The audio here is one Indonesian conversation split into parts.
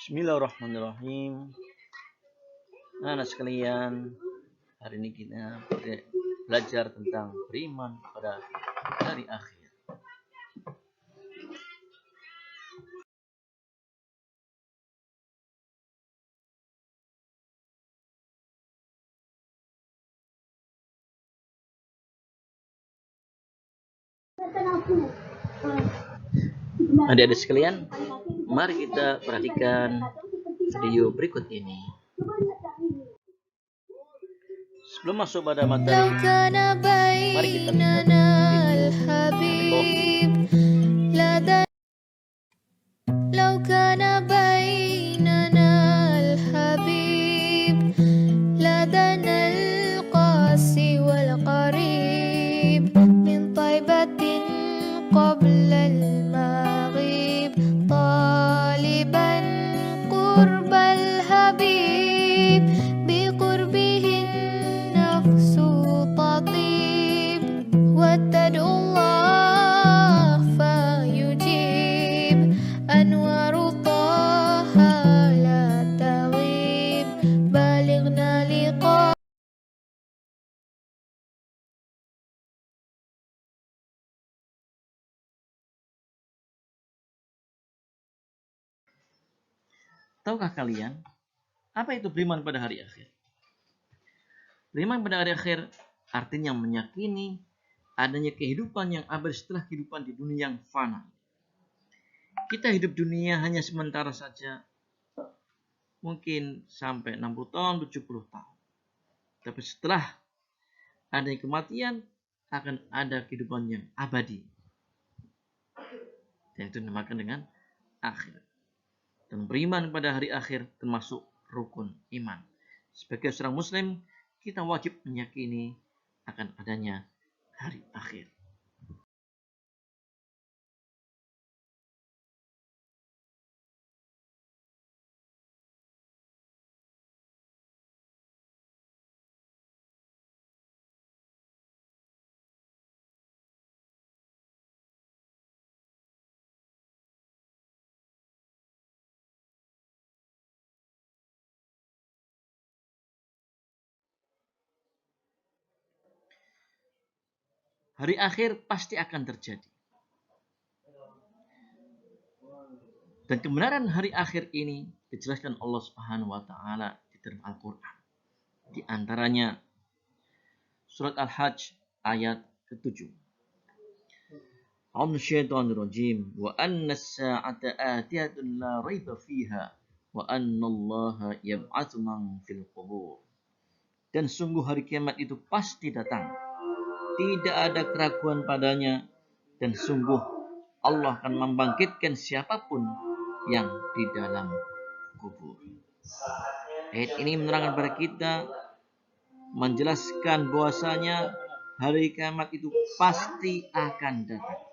Bismillahirrahmanirrahim. Anak sekalian, hari ini kita belajar tentang beriman pada hari akhir. Adik-adik sekalian, mari kita perhatikan video berikut ini. Sebelum masuk pada materi, mari kita lihat video. لو كان بيننا الحبيب لدنا القاسي والقريب من طيبة قبل المغيب طالبا قرب الحبيب بقربه النفس تطيب وتدعو الله فيجيب أنوار طه لا تغيب بلغنا لقاء. Tahukah kalian apa itu beriman pada hari akhir? Beriman pada hari akhir artinya meyakini adanya kehidupan yang abadi setelah kehidupan di dunia yang fana. Kita hidup dunia hanya sementara saja, mungkin sampai 60 tahun, 70 tahun. Tapi setelah adanya kematian, akan ada kehidupan yang abadi. Dan itu dinamakan dengan akhir. Dan beriman pada hari akhir termasuk rukun iman. Sebagai seorang muslim, kita wajib meyakini akan adanya hari akhir. Hari akhir pasti akan terjadi. Dan kebenaran hari akhir ini dijelaskan Allah Subhanahu wa taala di dalam Al-Qur'an. Di antaranya surat Al-Hajj ayat ke-7. A'udzu minasyaitonir rajim wa anna as-sa'ata atiyatun la raiba fiha wa anna Allaha yab'atsu man fil qubur. Dan sungguh hari kiamat itu pasti datang. Tidak ada keraguan padanya, dan sungguh Allah akan membangkitkan siapapun yang di dalam kubur. Ayat ini menerangkan kepada kita, menjelaskan bahwasanya hari kiamat itu pasti akan datang.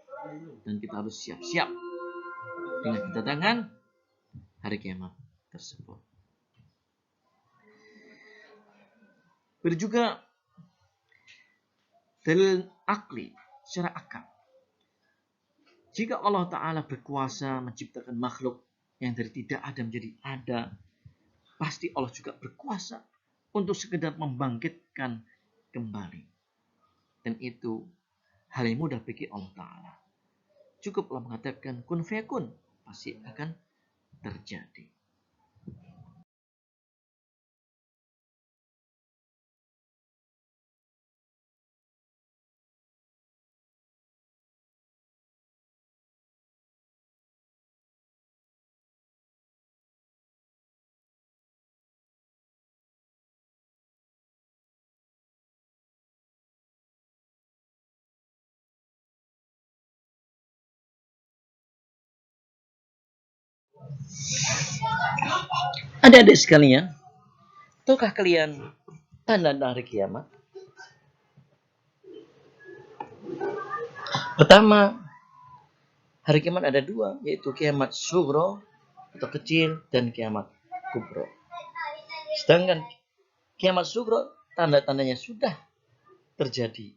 Dan kita harus siap-siap dengan kedatangan hari kiamat tersebut. Begitu juga dalil akli, secara akal. Jika Allah Ta'ala berkuasa menciptakan makhluk yang dari tidak ada menjadi ada, pasti Allah juga berkuasa untuk sekedar membangkitkan kembali. Dan itu hal yang mudah bagi Allah Ta'ala. Cukuplah mengatakan kun fayakun, pasti akan terjadi. Adik-adik sekalian, tahukah kalian tanda-tanda hari kiamat? Pertama, hari kiamat ada dua, yaitu kiamat sugro atau kecil dan kiamat kubro. Sedangkan kiamat sugro tanda-tandanya sudah terjadi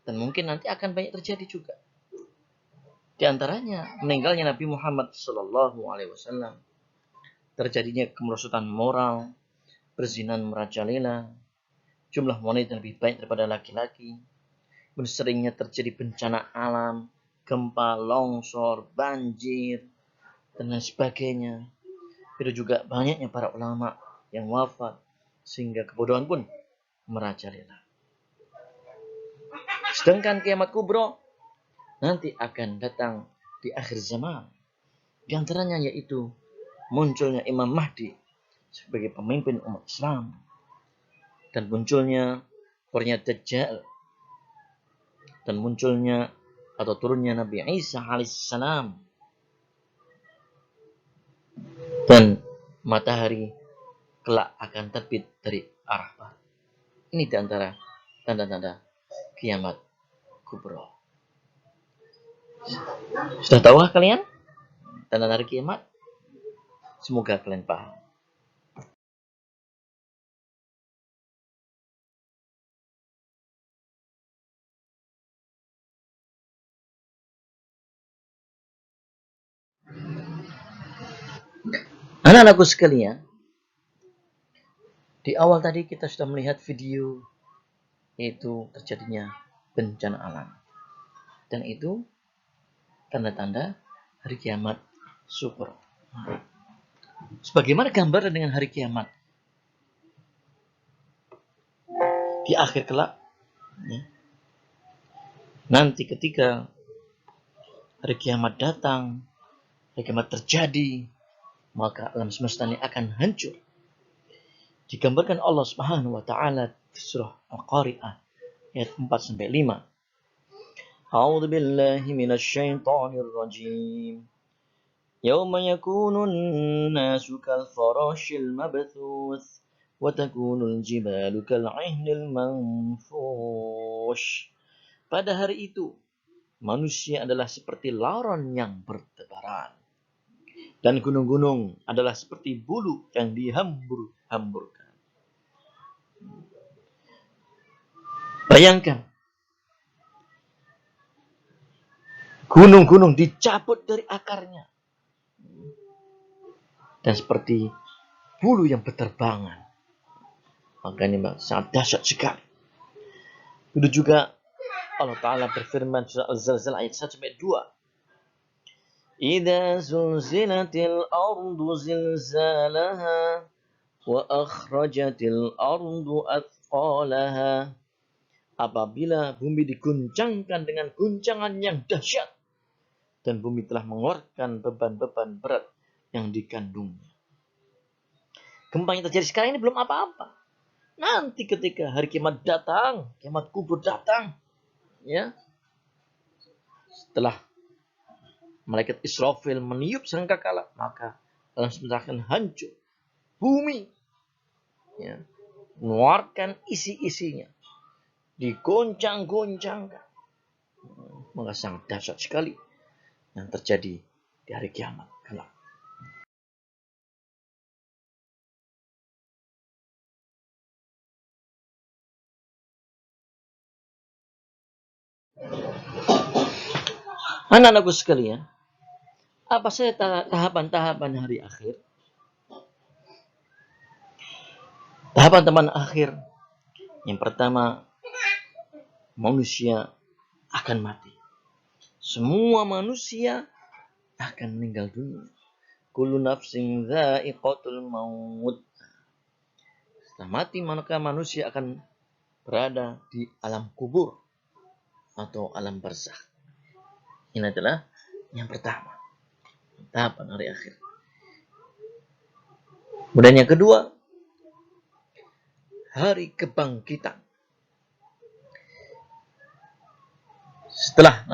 dan mungkin nanti akan banyak terjadi juga. Di antaranya meninggalnya Nabi Muhammad SAW, terjadinya kemerosotan moral, perzinahan merajalela, jumlah wanita lebih banyak daripada laki-laki, seringnya terjadi bencana alam, gempa, longsor, banjir, dan lain sebagainya. Itu juga banyaknya para ulama yang wafat, sehingga kebodohan pun merajalela. Sedangkan kiamat kubro nanti akan datang di akhir zaman. Di antaranya yaitu munculnya Imam Mahdi sebagai pemimpin umat Islam, dan munculnya orangnya Dajjal, dan munculnya atau turunnya Nabi Isa alaihissalam, dan matahari kelak akan terbit dari arah barat. Ini di antara tanda-tanda kiamat kubro. Sudah tahukah kalian tanda-tanda kiamat? Semoga kalian paham. Anak-anakku sekalian, di awal tadi kita sudah melihat video yaitu terjadinya bencana alam, dan itu tanda-tanda hari kiamat sugro. Sebagaimana gambaran dengan hari kiamat di akhir kelak, ya. Nanti ketika hari kiamat datang, hari kiamat terjadi, maka alam semesta ini akan hancur. Digambarkan Allah Subhanahu wa taala di surah Al-Qari'ah ayat 4-5. A'udzu billahi minasyaitonir rajim. Yauma yakunun nasu kal farashil mabthuth wa takunul jibalu kal 'ihnil manfush. Pada hari itu manusia adalah seperti laron yang bertebaran, dan gunung-gunung adalah seperti bulu yang dihambur-hamburkan. Bayangkan, gunung-gunung dicabut dari akarnya, dan seperti bulu yang berterbangan. Maka ini sangat dahsyat sekali. Itu juga Allah Ta'ala berfirman surah Al-Zalzal ayat 1-2. Idza zulzilatil ardu zilzalaha wa akhrajatil ardu athqalaha. Apabila bumi diguncangkan dengan guncangan yang dahsyat, dan bumi telah mengeluarkan beban-beban berat yang dikandungnya. Gempa yang terjadi sekarang ini belum apa-apa. Nanti ketika hari kiamat datang, kiamat kubur datang, ya, setelah malaikat Israfil meniup sangkakala, maka alam semesta akan hancur. Bumi, ya, mengeluarkan isi-isinya, digoncang-goncangkan. Maka sangat dahsyat sekali yang terjadi di hari kiamat kelak. Anak-anakku sekalian, apa saja tahapan-tahapan hari akhir? Tahapan-tahapan akhir, yang pertama, manusia akan mati. Semua manusia akan meninggal dunia. Kullu nafsin dha'iqatul maut. Setelah mati, maka manusia akan berada di alam kubur atau alam barzakh. Ini adalah yang pertama, tahapan hari akhir. Kemudian yang kedua, hari kebangkitan. Setelah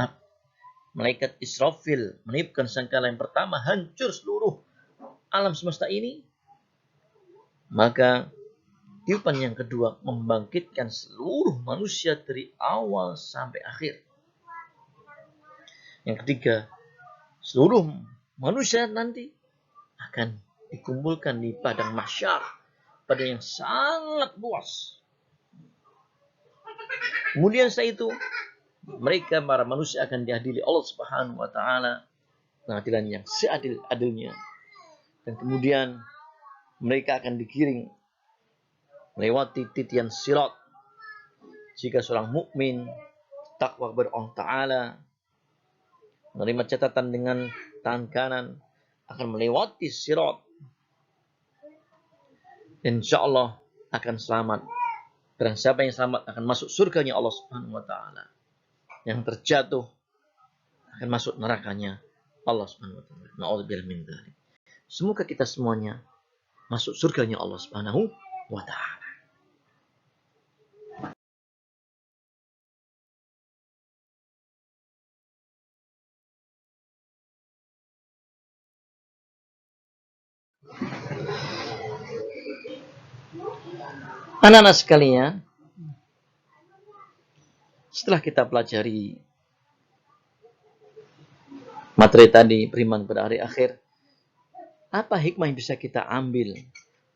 malaikat Israfil meniupkan sangkala yang pertama, hancur seluruh alam semesta ini, maka tiupan yang kedua membangkitkan seluruh manusia dari awal sampai akhir. Yang ketiga, seluruh manusia nanti akan dikumpulkan di padang mahsyar, padang yang sangat luas. Kemudian setelah itu, mereka para manusia akan diadili Allah Subhanahu wa taala pengadilan yang seadil-adilnya, dan kemudian mereka akan digiring melewati titian sirat. Jika seorang mukmin takwa kepada Allah taala menerima catatan dengan tangan kanan akan melewati sirat, insyaallah akan selamat. Dan siapa yang selamat akan masuk surganya Allah Subhanahu wa taala. Yang terjatuh akan masuk nerakanya Allah Subhanahu wa taala. Na'udzubillah min dzalik. Semoga kita semuanya masuk surganya Allah Subhanahu wa taala. Anak-anak sekalian, setelah kita pelajari materi tadi, beriman pada hari akhir, apa hikmah yang bisa kita ambil?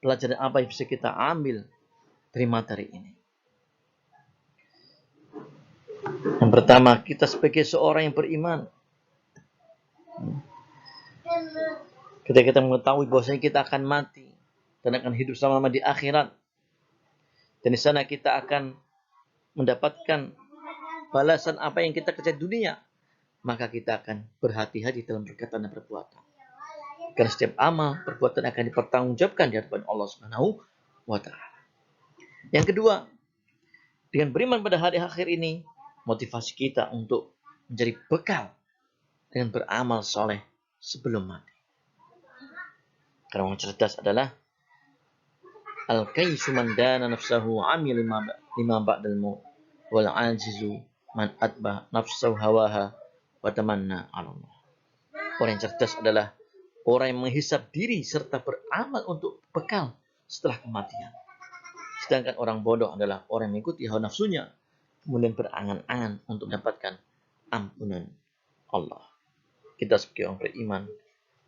Pelajaran apa yang bisa kita ambil dari materi ini? Yang pertama, kita sebagai seorang yang beriman, ketika kita mengetahui bahwasanya kita akan mati dan akan hidup selama di akhirat, dan di sana kita akan mendapatkan balasan apa yang kita kerja di dunia, maka kita akan berhati-hati dalam perkataan dan perbuatan. Karena setiap amal perbuatan akan dipertanggungjawabkan di hadapan Allah Subhanahu wa taala. Yang kedua, dengan beriman pada hari akhir ini, motivasi kita untuk menjadi bekal dengan beramal soleh sebelum mati. Karena orang cerdas adalah al-kaysu man dana nafsahu amil lima ba'dal maut wal ajizu man atba nafsahu hawaha wa tamanna 'ala Allah. Orang yang cerdas adalah orang yang menghisap diri serta beramal untuk bekal setelah kematian. Sedangkan orang bodoh adalah orang yang mengikuti hawa nafsunya, kemudian berangan-angan untuk mendapatkan ampunan Allah. Kita sebagai orang beriman,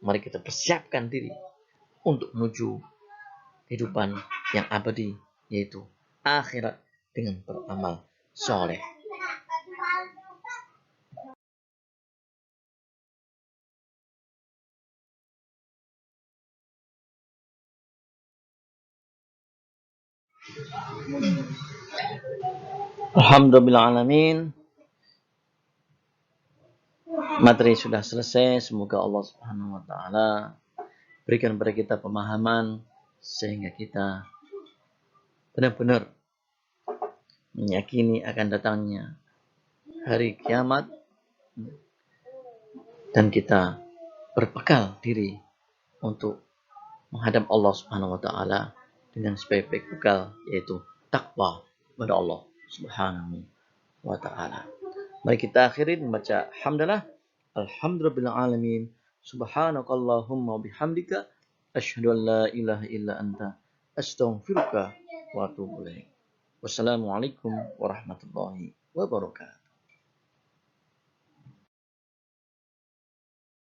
mari kita persiapkan diri untuk menuju kehidupan yang abadi, yaitu akhirat, dengan beramal soleh. Alhamdulillahirrahmanirrahim. Materi sudah selesai. Semoga Allah Subhanahu wa taala berikan kepada kita pemahaman sehingga kita benar-benar meyakini akan datangnya hari kiamat, dan kita berbekal diri untuk menghadap Allah Subhanahu wa taala dengan sebaik-baik bekal, yaitu takwa kepada Allah Subhanahu wa taala. Mari kita akhiri membaca hamdalah. Alhamdulillahirabbil alamin. Subhanakallahumma bihamdika asyhadu an la ilaha illa anta astaghfiruka wa atubu ilaik. Wassalamualaikum warahmatullahi wabarakatuh.